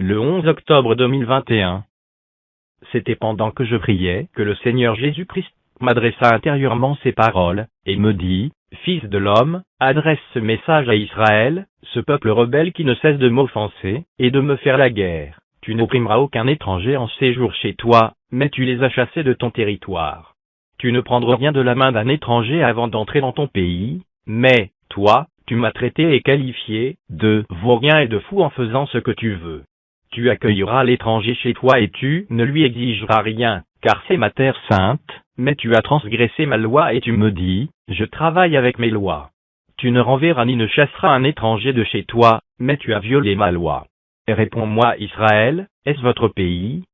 Le 11 octobre 2021. C'était pendant que je priais que le Seigneur Jésus-Christ m'adressa intérieurement ces paroles, et me dit, « Fils de l'homme, adresse ce message à Israël, ce peuple rebelle qui ne cesse de m'offenser, et de me faire la guerre. Tu n'opprimeras aucun étranger en séjour chez toi, mais tu les as chassés de ton territoire. Tu ne prendras rien de la main d'un étranger avant d'entrer dans ton pays, mais, toi, tu m'as traité et qualifié de vaurien et de fou en faisant ce que tu veux. Tu accueilleras l'étranger chez toi et tu ne lui exigeras rien, car c'est ma terre sainte, mais tu as transgressé ma loi et tu me dis, je travaille avec mes lois. Tu ne renverras ni ne chasseras un étranger de chez toi, mais tu as violé ma loi. Réponds-moi Israël, est-ce votre pays?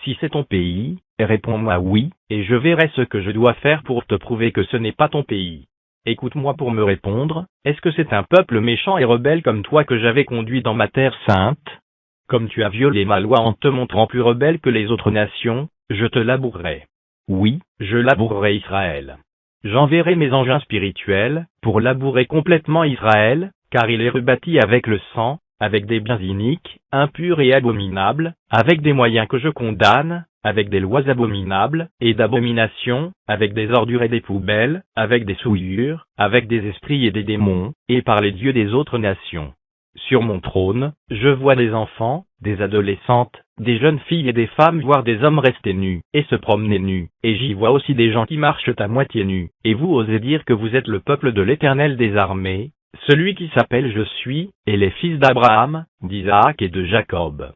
Si c'est ton pays, réponds-moi oui, et je verrai ce que je dois faire pour te prouver que ce n'est pas ton pays. Écoute-moi pour me répondre, est-ce que c'est un peuple méchant et rebelle comme toi que j'avais conduit dans ma terre sainte? Comme tu as violé ma loi en te montrant plus rebelle que les autres nations, je te labourerai. Oui, je labourerai Israël. J'enverrai mes engins spirituels, pour labourer complètement Israël, car il est rebâti avec le sang, avec des biens iniques, impurs et abominables, avec des moyens que je condamne, avec des lois abominables, et d'abominations, avec des ordures et des poubelles, avec des souillures, avec des esprits et des démons, et par les dieux des autres nations. Sur mon trône, je vois des enfants, des adolescentes, des jeunes filles et des femmes voir des hommes rester nus, et se promener nus, et j'y vois aussi des gens qui marchent à moitié nus, et vous osez dire que vous êtes le peuple de l'Éternel des armées, celui qui s'appelle Je suis, et les fils d'Abraham, d'Isaac et de Jacob.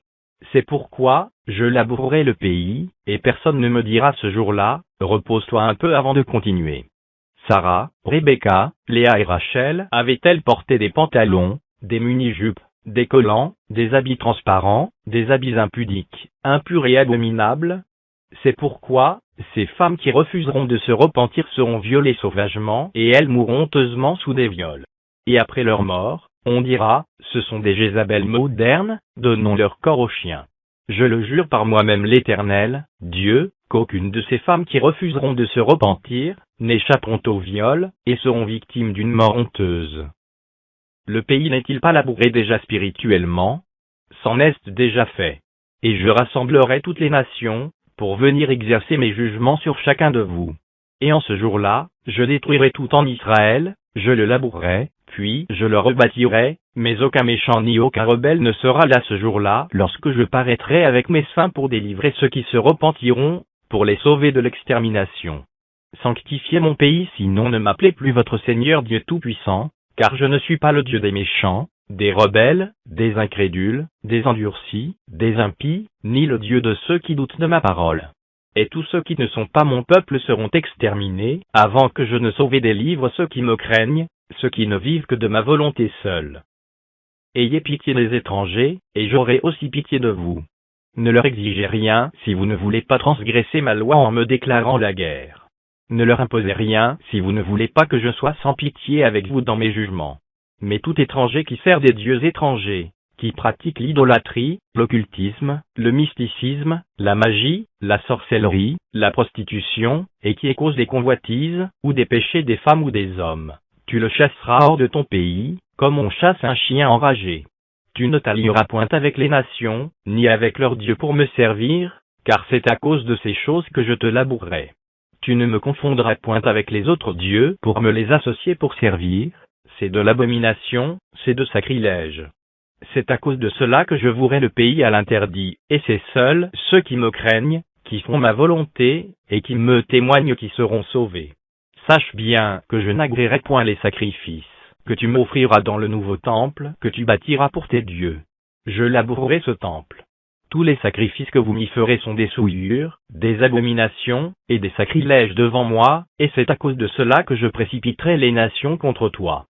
C'est pourquoi, je labourerai le pays, et personne ne me dira ce jour-là, repose-toi un peu avant de continuer. Sarah, Rebecca, Léa et Rachel avaient-elles porté des pantalons, des mini-jupes, des collants, des habits transparents, des habits impudiques, impurs et abominables? C'est pourquoi, ces femmes qui refuseront de se repentir seront violées sauvagement et elles mourront honteusement sous des viols. Et après leur mort, on dira, ce sont des Jézabel modernes, donnons leur corps aux chiens. Je le jure par moi-même l'Éternel, Dieu, qu'aucune de ces femmes qui refuseront de se repentir, n'échapperont au viol, et seront victimes d'une mort honteuse. Le pays n'est-il pas labouré déjà spirituellement? C'en est déjà fait. Et je rassemblerai toutes les nations, pour venir exercer mes jugements sur chacun de vous. Et en ce jour-là, je détruirai tout en Israël, je le labourerai, puis je le rebâtirai, mais aucun méchant ni aucun rebelle ne sera là ce jour-là lorsque je paraîtrai avec mes saints pour délivrer ceux qui se repentiront, pour les sauver de l'extermination. Sanctifiez mon pays sinon ne m'appelez plus votre Seigneur Dieu Tout-Puissant, car je ne suis pas le Dieu des méchants, des rebelles, des incrédules, des endurcis, des impies, ni le Dieu de ceux qui doutent de ma parole. Et tous ceux qui ne sont pas mon peuple seront exterminés, avant que je ne sauve et délivre ceux qui me craignent, ceux qui ne vivent que de ma volonté seule. Ayez pitié des étrangers, et j'aurai aussi pitié de vous. Ne leur exigez rien si vous ne voulez pas transgresser ma loi en me déclarant la guerre. Ne leur imposez rien si vous ne voulez pas que je sois sans pitié avec vous dans mes jugements. Mais tout étranger qui sert des dieux étrangers, qui pratique l'idolâtrie, l'occultisme, le mysticisme, la magie, la sorcellerie, la prostitution, et qui est cause des convoitises, ou des péchés des femmes ou des hommes, tu le chasseras hors de ton pays, comme on chasse un chien enragé. Tu ne t'allieras point avec les nations, ni avec leurs dieux pour me servir, car c'est à cause de ces choses que je te labourerai. Tu ne me confondras point avec les autres dieux pour me les associer pour servir, c'est de l'abomination, c'est de sacrilège. C'est à cause de cela que je vouerai le pays à l'interdit, et c'est seuls ceux qui me craignent, qui font ma volonté, et qui me témoignent qui seront sauvés. Sache bien que je n'agréerai point les sacrifices que tu m'offriras dans le nouveau temple que tu bâtiras pour tes dieux. Je labourerai ce temple. Tous les sacrifices que vous m'y ferez sont des souillures, des abominations, et des sacrilèges devant moi, et c'est à cause de cela que je précipiterai les nations contre toi.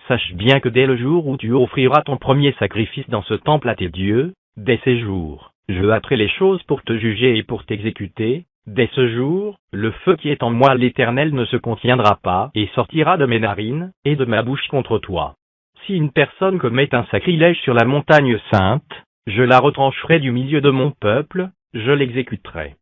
Sache bien que dès le jour où tu offriras ton premier sacrifice dans ce temple à tes dieux, dès ces jours, je hâterai les choses pour te juger et pour t'exécuter. Dès ce jour, le feu qui est en moi l'Éternel ne se contiendra pas et sortira de mes narines et de ma bouche contre toi. Si une personne commet un sacrilège sur la montagne sainte, je la retrancherai du milieu de mon peuple, je l'exécuterai.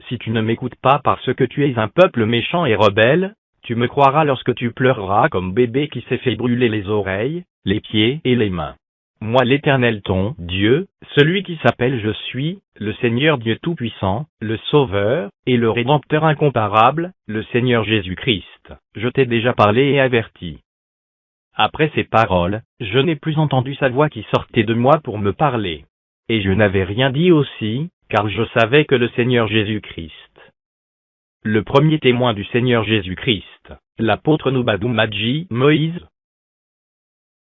Si tu ne m'écoutes pas parce que tu es un peuple méchant et rebelle, tu me croiras lorsque tu pleureras comme bébé qui s'est fait brûler les oreilles, les pieds et les mains. moi l'Éternel ton Dieu, celui qui s'appelle Je suis, le Seigneur Dieu Tout-Puissant, le Sauveur, et le Rédempteur incomparable, le Seigneur Jésus-Christ, je t'ai déjà parlé et averti. » Après ces paroles, je n'ai plus entendu sa voix qui sortait de moi pour me parler. Et je n'avais rien dit aussi, car je savais que le Seigneur Jésus-Christ, le premier témoin du Seigneur Jésus-Christ, l'apôtre Nubadou Madji Moïse,